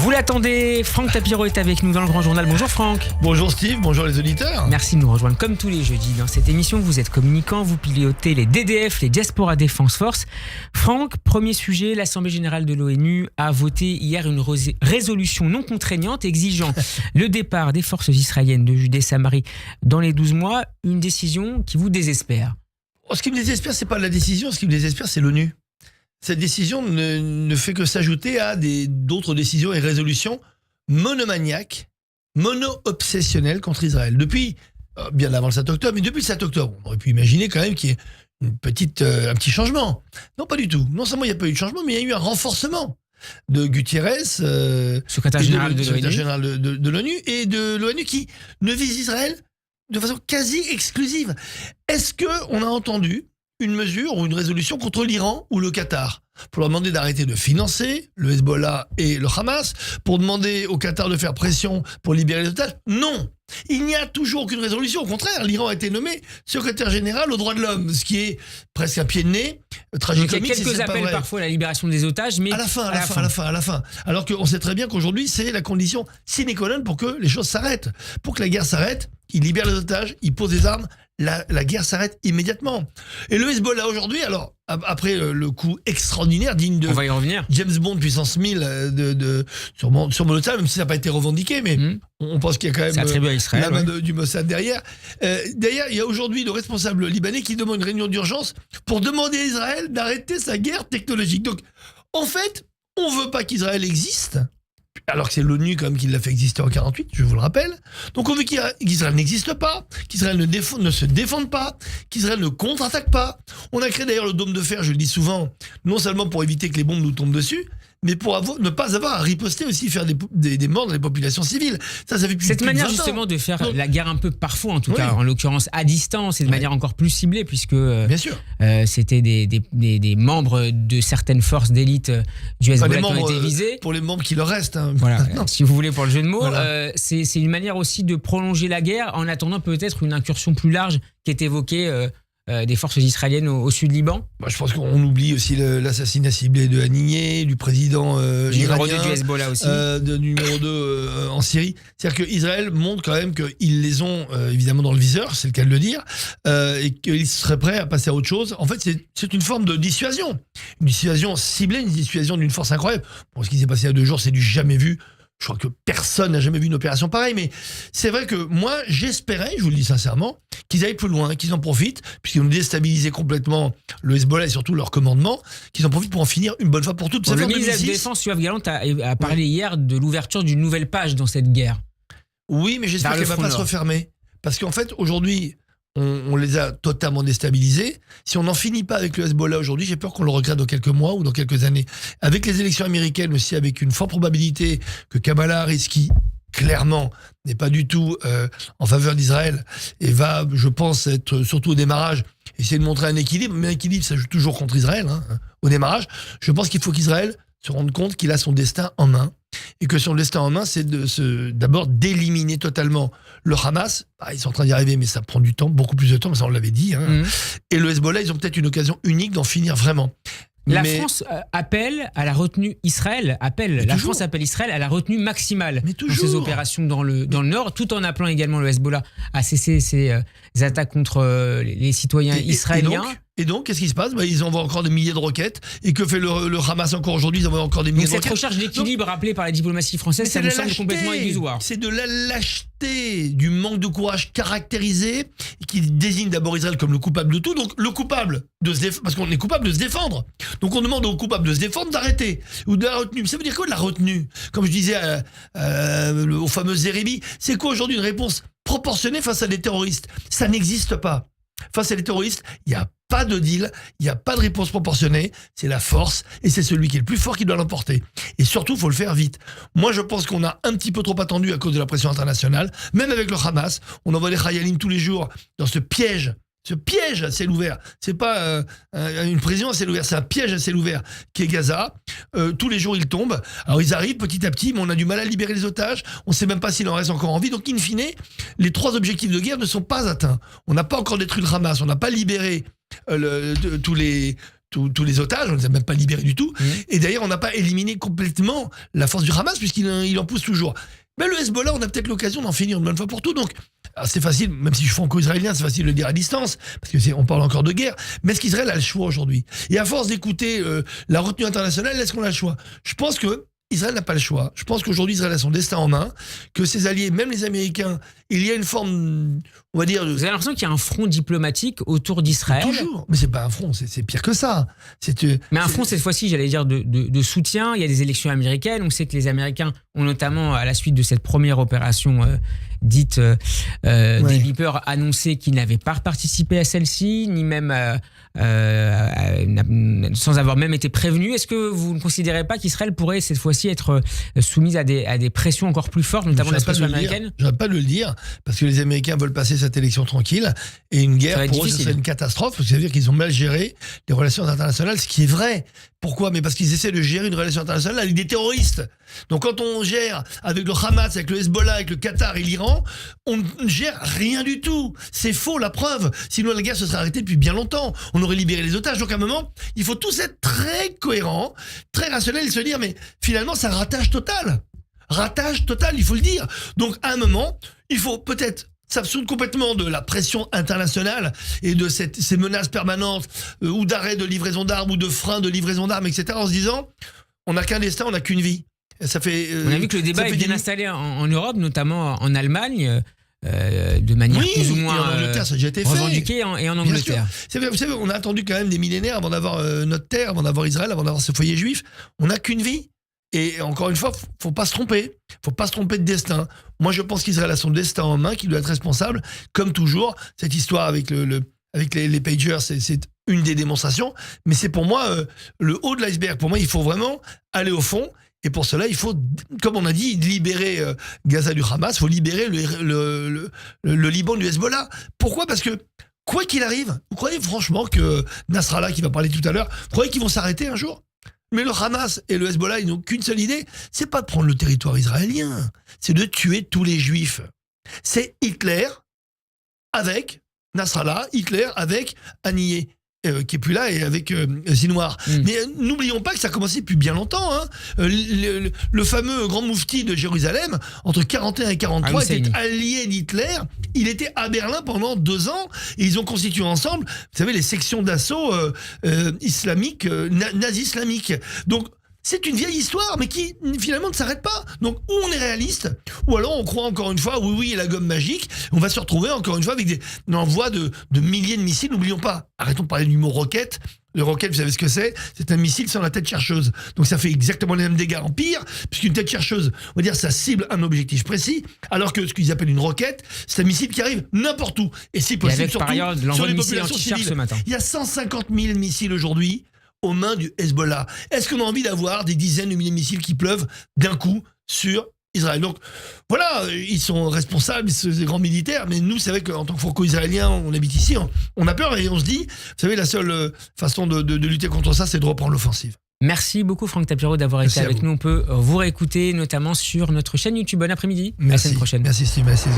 Vous l'attendez, Franck Tapiro est avec nous dans le Grand Journal. Bonjour Franck. Bonjour Steve, bonjour les auditeurs. Merci de nous rejoindre comme tous les jeudis. Dans cette émission, vous êtes communicant, vous pilotez les DDF, les Diaspora Defense Force. Franck, premier sujet, l'Assemblée Générale de l'ONU a voté hier une résolution non contraignante exigeant le départ des forces israéliennes de Judée-Samarie dans les 12 mois, une décision qui vous désespère. Ce qui me désespère, c'est pas la décision, ce qui me désespère, c'est l'ONU. Cette décision ne fait que s'ajouter à d'autres décisions et résolutions monomaniaques, mono-obsessionnelles contre Israël. Depuis, bien avant le 7 octobre, mais depuis le 7 octobre, on aurait pu imaginer quand même qu'il y ait un petit changement. Non, pas du tout. Non seulement il n'y a pas eu de changement, mais il y a eu un renforcement de Gutiérrez, secrétaire général de l'ONU, et de l'ONU qui ne vise Israël de façon quasi exclusive. Est-ce qu'on a entendu une mesure ou une résolution contre l'Iran ou le Qatar pour leur demander d'arrêter de financer le Hezbollah et le Hamas, pour demander au Qatar de faire pression pour libérer les otages? Non, il n'y a toujours aucune résolution. Au contraire, l'Iran a été nommé secrétaire général aux droits de l'homme, ce qui est presque un pied de nez, tragicomique. Il y a quelques appels parfois à la libération des otages, mais à la fin. Alors qu'on sait très bien qu'aujourd'hui, c'est la condition sine qua non pour que les choses s'arrêtent. Pour que la guerre s'arrête, il libère les otages, il pose des armes, la guerre s'arrête immédiatement. Et le Hezbollah aujourd'hui, alors, après le coup extraordinaire, digne de on va y revenir. James Bond puissance 1000 sur Mossad, même si ça n'a pas été revendiqué, mais on pense qu'il y a quand même à Israël, la main du Mossad derrière. D'ailleurs, il y a aujourd'hui le responsable libanais qui demande une réunion d'urgence pour demander à Israël d'arrêter sa guerre technologique. Donc, en fait, on ne veut pas qu'Israël existe, alors que c'est l'ONU quand même qui l'a fait exister en 1948, je vous le rappelle. Donc on veut qu'Israël n'existe pas, qu'Israël ne se défende pas, qu'Israël ne contre-attaque pas. On a créé d'ailleurs le dôme de fer, je le dis souvent, non seulement pour éviter que les bombes nous tombent dessus, mais pour ne pas avoir à riposter aussi, faire des morts dans les populations civiles. Ça fait plus cette plus manière de 20 ans. justement de faire la guerre un peu parfois, en tout cas, en l'occurrence à distance, et de manière encore plus ciblée, puisque bien sûr. C'était des membres de certaines forces d'élite du Hezbollah qui ont été visés. Pour les membres qui leur restent. Voilà, si vous voulez pour le jeu de mots. Voilà. C'est une manière aussi de prolonger la guerre en attendant peut-être une incursion plus large qui est évoquée des forces israéliennes au sud Liban. Je pense qu'on oublie aussi l'assassinat ciblé de Haniyeh, du président numéro iranien, 2 du Hezbollah aussi. de numéro 2 en Syrie. C'est-à-dire qu'Israël montre quand même qu'ils les ont évidemment dans le viseur, c'est le cas de le dire, et qu'ils seraient prêts à passer à autre chose. En fait, c'est une forme de dissuasion. Une dissuasion ciblée, une dissuasion d'une force incroyable. Bon, ce qui s'est passé il y a 2 jours, c'est du jamais vu. Je crois que personne n'a jamais vu une opération pareille, mais c'est vrai que moi, j'espérais, je vous le dis sincèrement, qu'ils aillent plus loin, qu'ils en profitent, puisqu'ils ont déstabilisé complètement le Hezbollah et surtout leur commandement, qu'ils en profitent pour en finir une bonne fois pour toutes. Le ministre de la Défense, Yoav Gallant, a parlé hier de l'ouverture d'une nouvelle page dans cette guerre. Oui, mais j'espère qu'elle ne va pas se refermer. Parce qu'en fait, aujourd'hui, on les a totalement déstabilisés. Si on n'en finit pas avec le Hezbollah aujourd'hui, j'ai peur qu'on le regrette dans quelques mois ou dans quelques années. Avec les élections américaines aussi, avec une forte probabilité que Kamala Harris, qui clairement n'est pas du tout en faveur d'Israël et va, je pense, être surtout au démarrage, essayer de montrer un équilibre, mais un équilibre, ça joue toujours contre Israël, au démarrage. Je pense qu'il faut qu'Israël se rende compte qu'il a son destin en main, et que son destin en main, c'est d'abord d'éliminer totalement le Hamas. Ils sont en train d'y arriver, mais ça prend du temps, beaucoup plus de temps, mais ça on l'avait dit. Et le Hezbollah, ils ont peut-être une occasion unique d'en finir vraiment. France appelle à la retenue Israël, France appelle Israël à la retenue maximale dans ses opérations dans le Nord, tout en appelant également le Hezbollah à cesser ses attaques contre les citoyens israéliens. Et donc, qu'est-ce qui se passe ? Ils envoient encore des milliers de roquettes. Et que fait le Hamas encore aujourd'hui ? Ils envoient encore des milliers de roquettes. Cette recherche d'équilibre rappelée par la diplomatie française, ça nous semble complètement illusoire. C'est de la lâcheté, du manque de courage caractérisé, qui désigne d'abord Israël comme le coupable de tout. Donc, le coupable de se défendre, parce qu'on est coupable de se défendre. Donc, on demande au coupable de se défendre d'arrêter. Ou de la retenue. Ça veut dire quoi de la retenue ? Comme je disais au fameux Zérébi, c'est quoi aujourd'hui une réponse proportionnée face à des terroristes ? Ça n'existe pas. Face à des terroristes, il n'y a pas de deal, il n'y a pas de réponse proportionnée, c'est la force, et c'est celui qui est le plus fort qui doit l'emporter. Et surtout, il faut le faire vite. Moi, je pense qu'on a un petit peu trop attendu à cause de la pression internationale, même avec le Hamas. On envoie les Khayalim tous les jours dans ce piège à ciel ouvert. C'est pas une prison à ciel ouvert, c'est un piège à ciel ouvert qui est Gaza. Tous les jours, ils tombent. Alors, ils arrivent petit à petit, mais on a du mal à libérer les otages. On ne sait même pas s'il en reste encore en vie. Donc, in fine, les 3 objectifs de guerre ne sont pas atteints. On n'a pas encore détruit le Hamas, on n'a pas libéré tous les tous les otages, on ne les a même pas libérés du tout. Et d'ailleurs, on n'a pas éliminé complètement la force du Hamas, puisqu'il en pousse toujours. Mais le Hezbollah, on a peut-être l'occasion d'en finir une bonne fois pour tout. Donc, c'est facile, même si je suis franco-israélien, c'est facile de le dire à distance, parce que on parle encore de guerre. Mais est-ce qu'Israël a le choix aujourd'hui? Et à force d'écouter la retenue internationale, est-ce qu'on a le choix? Je pense que Israël n'a pas le choix. Je pense qu'aujourd'hui, Israël a son destin en main, que ses alliés, même les Américains, il y a une forme, on va dire... Vous avez l'impression qu'il y a un front diplomatique autour d'Israël? Toujours. Mais c'est pas un front, c'est pire que ça. Mais un front, cette fois-ci, j'allais dire, de soutien. Il y a des élections américaines. On sait que les Américains ont notamment, à la suite de cette première opération dite des Vipers, annoncé qu'ils n'avaient pas participé à celle-ci, ni même... sans avoir même été prévenu. Est-ce que vous ne considérez pas qu'Israël pourrait cette fois-ci être soumise à des pressions encore plus fortes, notamment de la pression américaine? Je n'arrête pas de le dire, parce que les Américains veulent passer cette élection tranquille, et une guerre, pour eux, ce serait une catastrophe, parce que ça veut dire qu'ils ont mal géré les relations internationales, ce qui est vrai. Pourquoi? Mais parce qu'ils essaient de gérer une relation internationale avec des terroristes. Donc quand on gère avec le Hamas, avec le Hezbollah, avec le Qatar et l'Iran, on ne gère rien du tout. C'est faux, la preuve. Sinon la guerre se serait arrêtée depuis bien longtemps. On aurait libéré les otages. Donc à un moment, il faut tous être très cohérents, très rationnels et se dire, mais finalement, c'est un ratage total. Ratage total, il faut le dire. Donc à un moment, il faut peut-être s'absoudre complètement de la pression internationale et de ces menaces permanentes ou d'arrêt de livraison d'armes ou de frein de livraison d'armes, etc. en se disant, on n'a qu'un destin, on n'a qu'une vie. Ça fait, on a vu que le débat est bien installé en Europe, notamment en Allemagne, de manière plus ou moins en Angleterre, ça a déjà été revendiquée, et en Angleterre. Vous savez, on a attendu quand même des millénaires avant d'avoir notre terre, avant d'avoir Israël, avant d'avoir ce foyer juif. On n'a qu'une vie. Et encore une fois, faut pas se tromper. Faut pas se tromper de destin. Moi, je pense qu'Israël a son destin en main, qu'il doit être responsable. Comme toujours, cette histoire avec les pagers, c'est une des démonstrations. Mais c'est pour moi le haut de l'iceberg. Pour moi, il faut vraiment aller au fond. Et pour cela, il faut, comme on a dit, libérer Gaza du Hamas. Il faut libérer le Liban du Hezbollah. Pourquoi? Parce que, quoi qu'il arrive, vous croyez franchement que Nasrallah, qui va parler tout à l'heure, vous croyez qu'ils vont s'arrêter un jour? Mais le Hamas et le Hezbollah, ils n'ont qu'une seule idée, c'est pas de prendre le territoire israélien, c'est de tuer tous les juifs. C'est Hitler avec Nasrallah, Hitler avec Haniyeh, qui est plus là, et avec Sinwar. Mais n'oublions pas que ça a commencé depuis bien longtemps. Hein. Le fameux grand moufti de Jérusalem, entre 41 et 43, était allié d'Hitler. Il était à Berlin pendant 2 ans, et ils ont constitué ensemble, vous savez, les sections d'assaut islamiques, nazi-islamiques. Donc, c'est une vieille histoire, mais qui finalement ne s'arrête pas. Donc, ou on est réaliste, ou alors on croit encore une fois, oui, la gomme magique, on va se retrouver encore une fois avec l'envoi de milliers de missiles. N'oublions pas, arrêtons de parler du mot roquette. Le roquette, vous savez ce que c'est? C'est un missile sans la tête chercheuse. Donc ça fait exactement les mêmes dégâts en pire, puisqu'une tête chercheuse, on va dire, ça cible un objectif précis, alors que ce qu'ils appellent une roquette, c'est un missile qui arrive n'importe où. Et si possible, surtout sur les populations civiles. Ce matin. Il y a 150 000 missiles aujourd'hui aux mains du Hezbollah. Est-ce qu'on a envie d'avoir des dizaines de milliers de missiles qui pleuvent d'un coup sur Israël? Donc voilà, ils sont responsables, ces grands militaires, mais nous, c'est vrai qu'en tant que franco-israéliens, on habite ici, on a peur et on se dit, vous savez, la seule façon de lutter contre ça, c'est de reprendre l'offensive. Merci beaucoup Franck Tapiro d'avoir été avec nous. On peut vous réécouter notamment sur notre chaîne YouTube. Bon après-midi. Merci. À la semaine prochaine. Merci Steve. Merci.